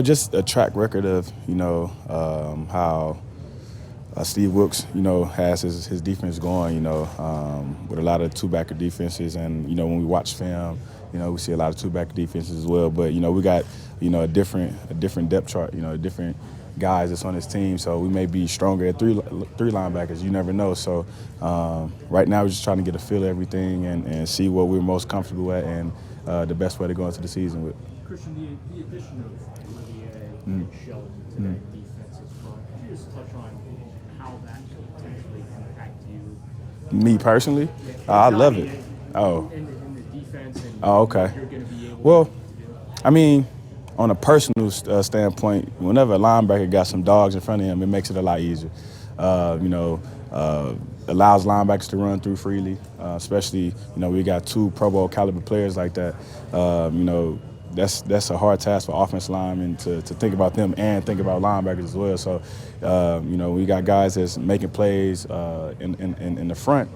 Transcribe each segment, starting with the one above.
Just a track record of, how Steve Wilkes, has his defense going, with a lot of two-backer defenses. And, when we watch film, we see a lot of two-backer defenses as well. But, we got, a different depth chart, different guys that's on this team. So we may be stronger at three linebackers. You never know. So right now we're just trying to get a feel of everything and see what we're most comfortable at and the best way to go into the season with. Christian, the addition of Olivier and Sheldon to that defense as well, could you just touch on how that could potentially impact you? Me personally? I love it. In the defense and okay. what you're going to be able to do? On a personal standpoint, whenever a linebacker got some dogs in front of him, it makes it a lot easier. Allows linebackers to run through freely, especially, we got 2 Pro Bowl caliber players like that. That's a hard task for offensive linemen to think about them and think about linebackers as well. So, we got guys that's making plays in the front.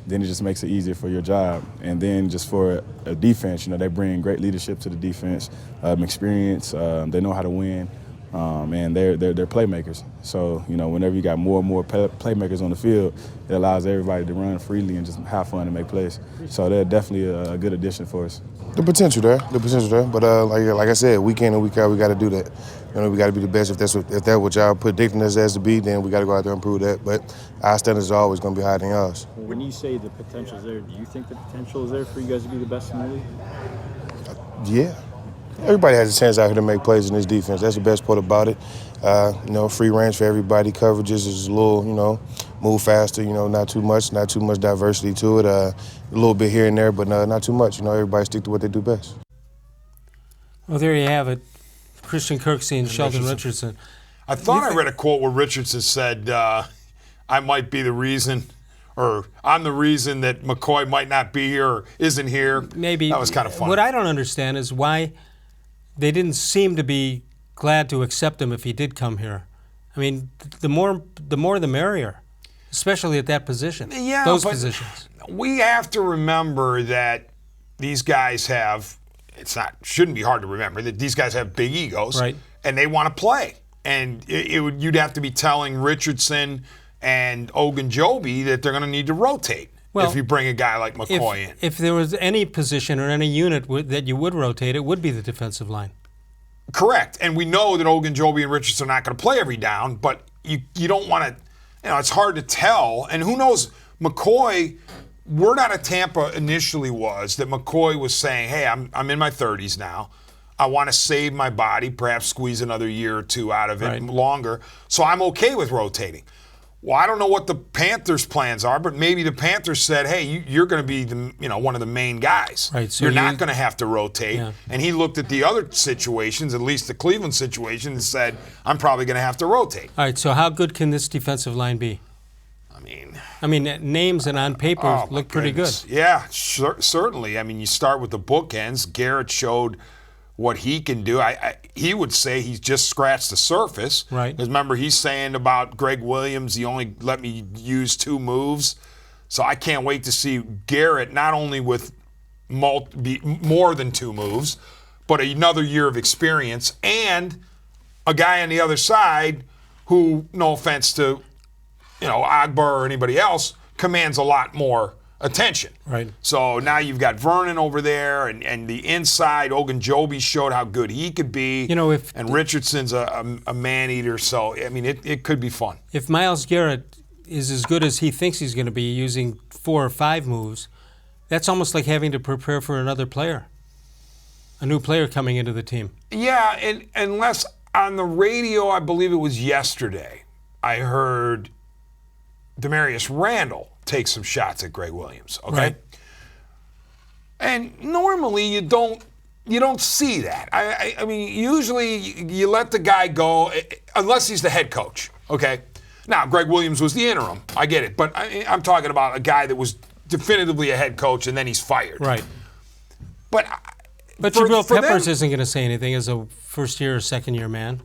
Then it just makes it easier for your job. And then just for a defense, they bring great leadership to the defense, experience. They know how to win, and they're playmakers. So, whenever you got more and more playmakers on the field, it allows everybody to run freely and just have fun and make plays. So they're definitely a good addition for us. The potential there. But like I said, week in and week out, we got to do that. We got to be the best. If that's what y'all predicting us as to be, then we got to go out there and prove that. But our standards are always going to be higher than yours. When you say the potential is there, do you think the potential is there for you guys to be the best in the league? Yeah. Everybody has a chance out here to make plays in this defense. That's the best part about it. Free range for everybody. Coverages is a little, move faster. Not too much diversity to it. A little bit here and there, but not too much. Everybody stick to what they do best. Well, there you have it. Christian Kirksey and Sheldon Richardson. I thought I read a quote where Richardson said, I might be the reason, or I'm the reason that McCoy might not be here or isn't here. Maybe. That was kind of funny. What I don't understand is why they didn't seem to be glad to accept him if he did come here. I mean, the more the merrier, especially at that position. Yeah, those but positions. We have to remember that these guys have, shouldn't be hard to remember, that these guys have big egos, right, and they want to play. And you'd have to be telling Richardson and Ogunjobi that they're going to need to rotate if you bring a guy like McCoy in. If there was any position or any unit that you would rotate, it would be the defensive line. Correct. And we know that Ogunjobi and Richardson are not going to play every down, but you don't want to, it's hard to tell. And who knows, McCoy, word out of Tampa initially was that McCoy was saying, hey, I'm in my 30s now. I want to save my body, perhaps squeeze another year or 2 out of it longer. So I'm okay with rotating. Well, I don't know what the Panthers' plans are, but maybe the Panthers said, hey, you're going to be one of the main guys. Right, so you're not going to have to rotate. Yeah. And he looked at the other situations, at least the Cleveland situation, and said, I'm probably going to have to rotate. All right, so how good can this defensive line be? I mean, names and on paper look pretty good. Yeah, certainly. I mean, you start with the bookends. Garrett showed what he can do. He would say he's just scratched the surface. Right. Because remember, he's saying about Greg Williams, he only let me use 2 moves. So I can't wait to see Garrett not only with more than 2 moves, but another year of experience and a guy on the other side who, no offense to Agbar or anybody else, commands a lot more attention. Right. So now you've got Vernon over there, and the inside, Ogunjobi showed how good he could be. And Richardson's a man-eater, so, I mean, it could be fun. If myles-Garrett is as good as he thinks he's going to be using 4 or 5 moves, that's almost like having to prepare for another player, a new player coming into the team. Yeah, and unless on the radio, I believe it was yesterday, I heard Demarius Randall take some shots at Greg Williams, okay? Right. And normally you don't see that. I mean, usually you let the guy go unless he's the head coach, okay? Now, Greg Williams was the interim. I get it. But I'm talking about a guy that was definitively a head coach and then he's fired. Right. But Jabril Peppers isn't going to say anything as a first-year or second-year man.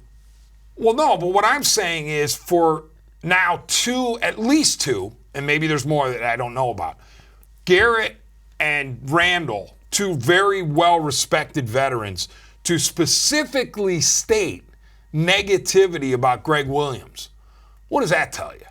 Well, no, but what I'm saying is for now at least two, and maybe there's more that I don't know about, Garrett and Randall, 2 very well-respected veterans, to specifically state negativity about Greg Williams. What does that tell you?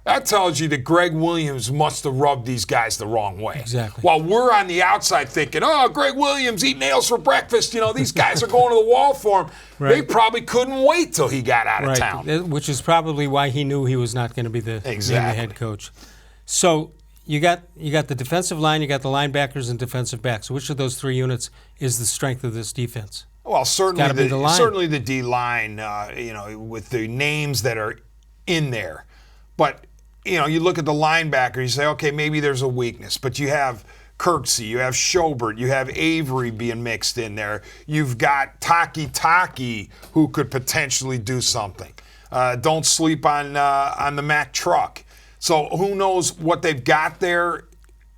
That tells you that Greg Williams must have rubbed these guys the wrong way. Exactly. While we're on the outside thinking, oh, Greg Williams eat nails for breakfast. You know, these guys are going to the wall for him. Right. They probably couldn't wait till he got out of town. Which is probably why he knew he was not going to be the head coach. So you got the defensive line, you got the linebackers and defensive backs. Which of those three units is the strength of this defense? Well, certainly the line. Certainly the D line. With the names that are in there, but. You look at the linebacker, you say, okay, maybe there's a weakness, but you have Kirksey, you have Schobert, you have Avery being mixed in there. You've got Taki, who could potentially do something. Don't sleep on the Mack truck. So who knows what they've got there?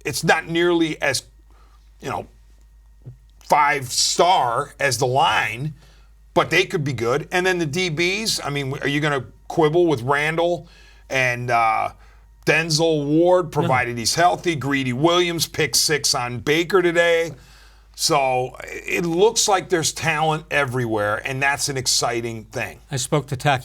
It's not nearly as, 5-star as the line, but they could be good. And then the DBs, I mean, are you going to quibble with Randall and denzel-ward, provided he's healthy? Greedy Williams picked 6 on Baker today. So it looks like there's talent everywhere, and that's an exciting thing. I spoke to Taki